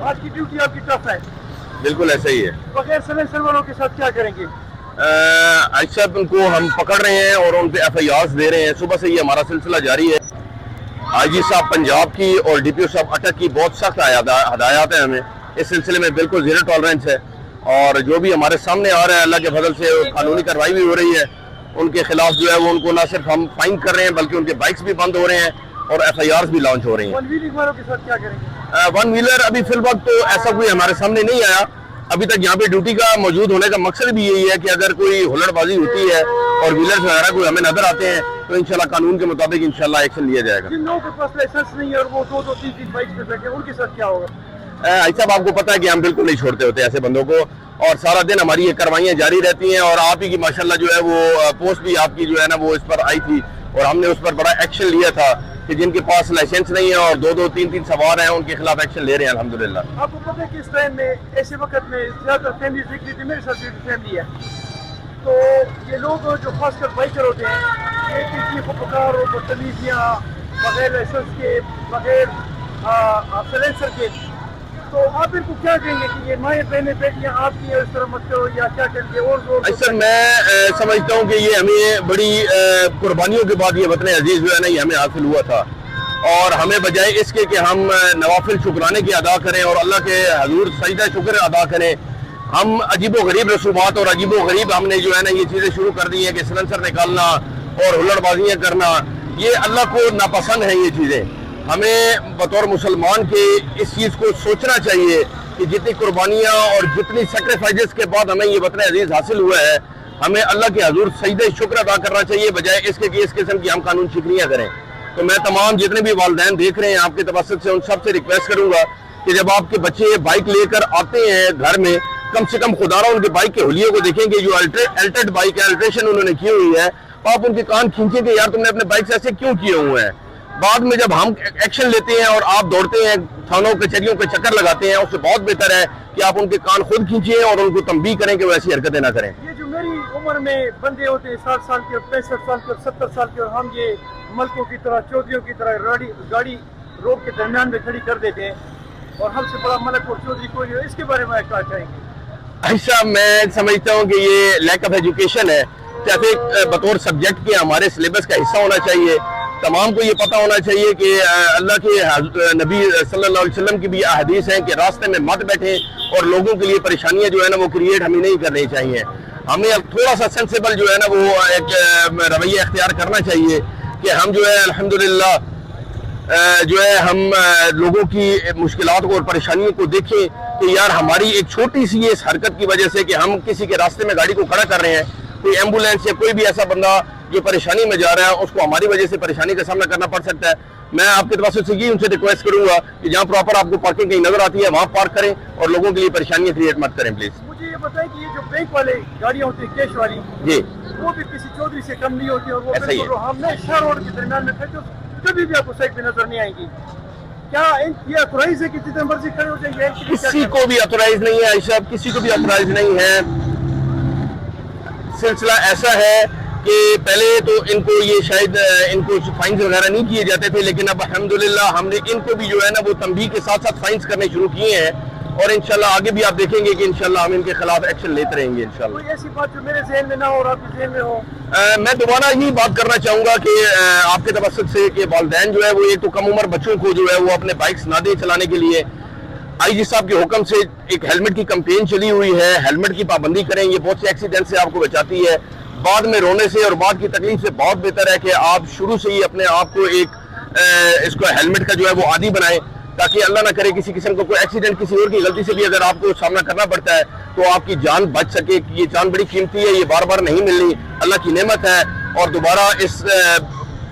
आज की ड्यूटी आपकी टफ है। बिल्कुल ऐसा ही है। बगैर सलेंसर वालों के साथ क्या करेंगे? अच्छा, उनको हम पकड़ रहे हैं और उन पे FIRs दे रहे हैं। सुबह से ये हमारा सिलसिला जारी है। IG साहब पंजाब की और DPO साहब अटक की बहुत सख्त हदायत है हमें। इस सिलसिले में बिल्कुल जीरो टॉलरेंस है और जो भी हमारे सामने आ रहा है अल्लाह के फजल से कानूनी कार्रवाई भी हो रही है। उनके खिलाफ जो है वो उनको ना सिर्फ हम फाइन कर रहे हैं बल्कि उनके बाइक्स भी बंद हो रहे हैं और FIRs भी लॉन्च हो रही हैं। वन व्हीलिंग वालों के साथ क्या करेंगे? वन व्हीलर अभी फिल वक्त तो ऐसा कोई हमारे सामने नहीं आया। अभी तक यहाँ पे ड्यूटी का मौजूद होने का मकसद भी यही है कि अगर कोई हुल्लड़बाजी होती है और व्हीलर्स वगैरह कोई हमें नजर आते हैं तो इंशाल्लाह कानून के मुताबिक इंशाल्लाह एक्शन लिया जाएगा। जिन लोगों के पास लाइसेंस नहीं है और वो 2-3 बाइक पे बैठे उनके साथ क्या होगा? ऐसा आपको पता है कि हम बिल्कुल नहीं छोड़ते होते ऐसे बंदों को और सारा दिन हमारी ये कार्रवाइयाँ जारी रहती हैं और आप ही की माशाल्लाह जो है वो पोस्ट भी आपकी जो है ना वो इस पर आई थी और हमने उस पर बड़ा एक्शन लिया था कि जिनके पास लाइसेंस नहीं है और 2-3 सवार हैं उनके खिलाफ एक्शन ले रहे हैं अल्हम्दुलिल्लाह। आपको पता है कि इस टाइम में ऐसे वक्त में ज्यादा फैमिली दिख रही थी, मेरे साथ भी फैमिली है, तो ये लोग जो खासकर बाइकर होते हैं ये किसी को पुकार और बदतमीजियाँ बगैर लाइसेंस के बगैर सलेंसर के, तो आप इनको क्या कहेंगे कि ये माएँ बहनें बेटियाँ आपकी इस तरह मत करो या क्या करेंगे? और सर मैं समझता हूँ कि ये हमें बड़ी कुर्बानियों के बाद ये वतन अजीज जो है ना ये हमें हासिल हुआ था और हमें बजाय इसके कि हम नवाफिल शुक्राने की अदा करें और अल्लाह के हजूर सजदा शुक्र अदा करें, हम अजीबो गरीब रसूमात और अजीबो गरीब हमने जो है ना ये चीज़ें शुरू कर दी हैं कि सिलेंसर निकालना और हुल्लड़बाजियाँ करना, ये अल्लाह को नापसंद है। ये चीज़ें हमें बतौर मुसलमान के इस चीज़ को सोचना चाहिए कि जितनी कुर्बानियाँ और जितनी सेक्रीफाइसेस के बाद हमें ये वतन अजीज हासिल हुआ है, हमें अल्लाह के हजूर सजदे शुक्र अदा करना चाहिए बजाय इसके कि इस किस्म की हम कानून शिकनियाँ करें। तो मैं तमाम जितने भी वालिदैन देख रहे हैं आपके तवस्सुत से उन सब से रिक्वेस्ट करूँगा कि जब आपके बच्चे बाइक लेकर आते हैं घर में, कम से कम खुदारा उनके बाइक के हुलियों को देखेंगे जो अल्टर्ड बाइक है, अल्ट्रेशन उन्होंने की हुई है, आप उनके कान खींचेंगे यार तुमने अपने बाइक से ऐसे क्यों किए हुए हैं। बाद में जब हम एक्शन लेते हैं और आप दौड़ते हैं थानों कचहरियों के चक्कर लगाते हैं, उससे बहुत बेहतर है कि आप उनके कान खुद खींचिए और उनको तंबीह करें कि वो ऐसी हरकतें ना करें। ये जो मेरी उम्र में बंदे होते हैं 60 साल के, 65 साल के, 70 साल के, और हम ये मलकों की तरह चौधरियों की तरह गाड़ी रोड के दरमियान में खड़ी कर देते हैं और हमसे बड़ा मलक और चौधरी कोई हो, इसके बारे में क्या चाहेंगे? ऐसा मैं समझता हूँ कि ये लैक ऑफ एजुकेशन है। ट्रैफिक बतौर सब्जेक्ट के हमारे सिलेबस का हिस्सा होना चाहिए। तमाम को ये पता होना चाहिए कि अल्लाह के नबी सल्लल्लाहु अलैहि वसल्लम की भी हदीस है कि रास्ते में मत बैठें और लोगों के लिए परेशानियां जो है ना वो क्रिएट हमें नहीं करनी चाहिए। हमें अब थोड़ा सा सेंसिबल जो है ना वो एक रवैया अख्तियार करना चाहिए कि हम जो है अल्हम्दुलिल्लाह जो है हम लोगों की मुश्किलात को और परेशानियों को देखें कि यार हमारी एक छोटी सी इस हरकत की वजह से कि हम किसी के रास्ते में गाड़ी को खड़ा कर रहे हैं, कोई एम्बुलेंस या कोई भी ऐसा बंदा जो परेशानी में जा रहा है उसको हमारी वजह से परेशानी का सामना करना पड़ सकता है। मैं आपके तरफ से ये उनसे रिक्वेस्ट करूंगा कि जहाँ प्रॉपर आपको पार्किंग कहीं नजर आती है वहाँ पार्क करें और लोगों के लिए परेशानियां क्रिएट मत करें प्लीज। मुझे ये बताएं कि ये जो बैंक वाले गाड़ियाँ होती है कैश वाली जी वो भी किसी चौधरी से कम नहीं होती और वो ऐसा ही है। हमने शहर रोड के दरमियान में खड़े कभी भी आपको साइड पे नजर नहीं आएंगी। क्या ये ऑथराइज है कि जितने मर्जी खड़े हो जाएंगे? किसी को भी ऑथराइज नहीं है आयशा, किसी को भी ऑथराइज नहीं है। सिलसिला ऐसा है कि पहले तो इनको ये शायद इनको फाइन्स वगैरह नहीं किए जाते थे, लेकिन अब अल्हम्दुलिल्लाह हमने इनको भी जो है ना वो तंबीह के साथ साथ फाइन्स करने शुरू किए हैं और इंशाल्लाह आगे भी आप देखेंगे कि इंशाल्लाह हम इनके खिलाफ एक्शन लेते रहेंगे इंशाल्लाह। कोई ऐसी बात जो मेरे ज़हन में ना हो और आपके ज़हन में हो? मैं दोबारा यही बात करना चाहूँगा कि आपके तवस्सुत से कि वालिदैन जो है वो एक तो कम उम्र बच्चों को जो है वो अपने बाइक्स ना दें चलाने के लिए। IG साहब के हुक्म से एक हेलमेट की कैंपेन चली हुई है, हेलमेट की पाबंदी करें, ये बहुत से एक्सीडेंट से आपको बचाती है। बाद में रोने से और बाद की तकलीफ से बहुत बेहतर है कि आप शुरू से ही अपने आप को एक इसको हेलमेट का जो है वो आदी बनाएं ताकि अल्लाह ना करे किसी किस्म का कोई एक्सीडेंट किसी और की गलती से भी अगर आपको सामना करना पड़ता है तो आपकी जान बच सके। ये जान बड़ी कीमती है, ये बार बार नहीं मिलनी, अल्लाह की नेमत है। और दोबारा इस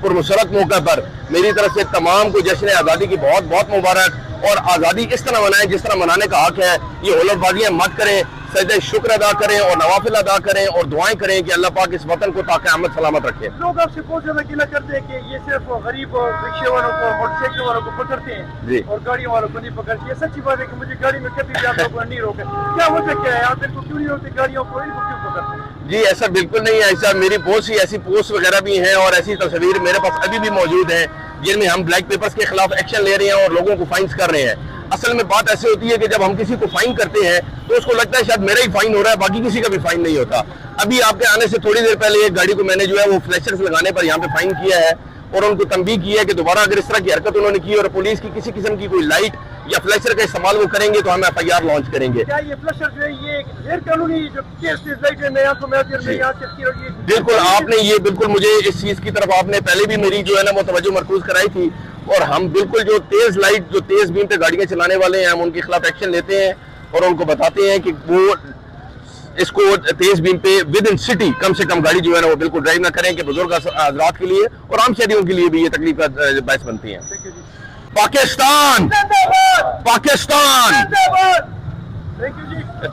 पुरमसरत मौका पर मेरी तरफ से तमाम को जश्न आज़ादी की बहुत बहुत मुबारक और आज़ादी इस तरह मनाएं जिस तरह मनाने का हक है। ये हुल्लड़बाजियाँ मत करें, सजदे शुक्र अदा करें और नवाफिल अदा करें और दुआएं करें कि अल्लाह पाक इस वतन को ताक़यामत सलामत रखे। लोग आपसे बहुत ज्यादा गिला करते हैं कि ये सिर्फ गरीब और रिक्शे वालों को मोटरसाइकिल वालों को पकड़ते हैं और गाड़ियों वालों को नहीं पकड़ते। सच्ची बात है कि मुझे गाड़ी में कभी भी आप लोगों को नहीं रोके, क्या वजह क्या है? आप इनको क्यों नहीं रोकते गाड़ियों को, इनको क्यों पकड़ते? जी ऐसा बिल्कुल नहीं है ऐसा, मेरी बहुत सी ऐसी पोस्ट वगैरह भी हैं और ऐसी तस्वीर मेरे पास अभी भी मौजूद हैं जिनमें हम ब्लैक पेपर्स के खिलाफ एक्शन ले रहे हैं और लोगों को फाइन्स कर रहे हैं। اصل میں بات ایسے ہوتی ہے کہ جب ہم کسی کو فائن کرتے ہیں تو اس کو لگتا ہے شاید میرا ہی فائن ہو رہا ہے, باقی کسی کا بھی فائن نہیں ہوتا. ابھی آپ کے آنے سے تھوڑی دیر پہلے ایک گاڑی کو میں نے جو ہے وہ فلیشرز لگانے پر یہاں پہ فائن کیا ہے اور ان کو تنبیہ کی ہے کہ دوبارہ اگر اس طرح کی حرکت انہوں نے کی اور پولیس کی کسی قسم کی کوئی لائٹ یا فلیشر کا استعمال وہ کریں گے تو ہم ایف آئی آر لانچ کریں گے. کیا یہ فلیشر جو ہے یہ غیر قانونی جو تیز لائٹ ہے, میں یہاں تو بالکل آپ نے یہ بالکل مجھے اس چیز کی طرف آپ نے پہلے بھی میری جو ہے نا وہ توجہ مرکوز کرائی تھی, اور ہم بالکل جو تیز لائٹ جو تیز بیم پہ گاڑیاں چلانے والے ہیں ہم ان کے خلاف ایکشن لیتے ہیں اور ان کو بتاتے ہیں کہ وہ اس کو تیز بیم پہ ود ان سٹی کم سے کم گاڑی جو ہے نا وہ بالکل ڈرائیو نہ کریں کہ بزرگ حضرات کے لیے اور عام شہریوں کے لیے بھی یہ تکلیف کا باعث بنتی ہیں. Pakistan Pakistan. Thank you G.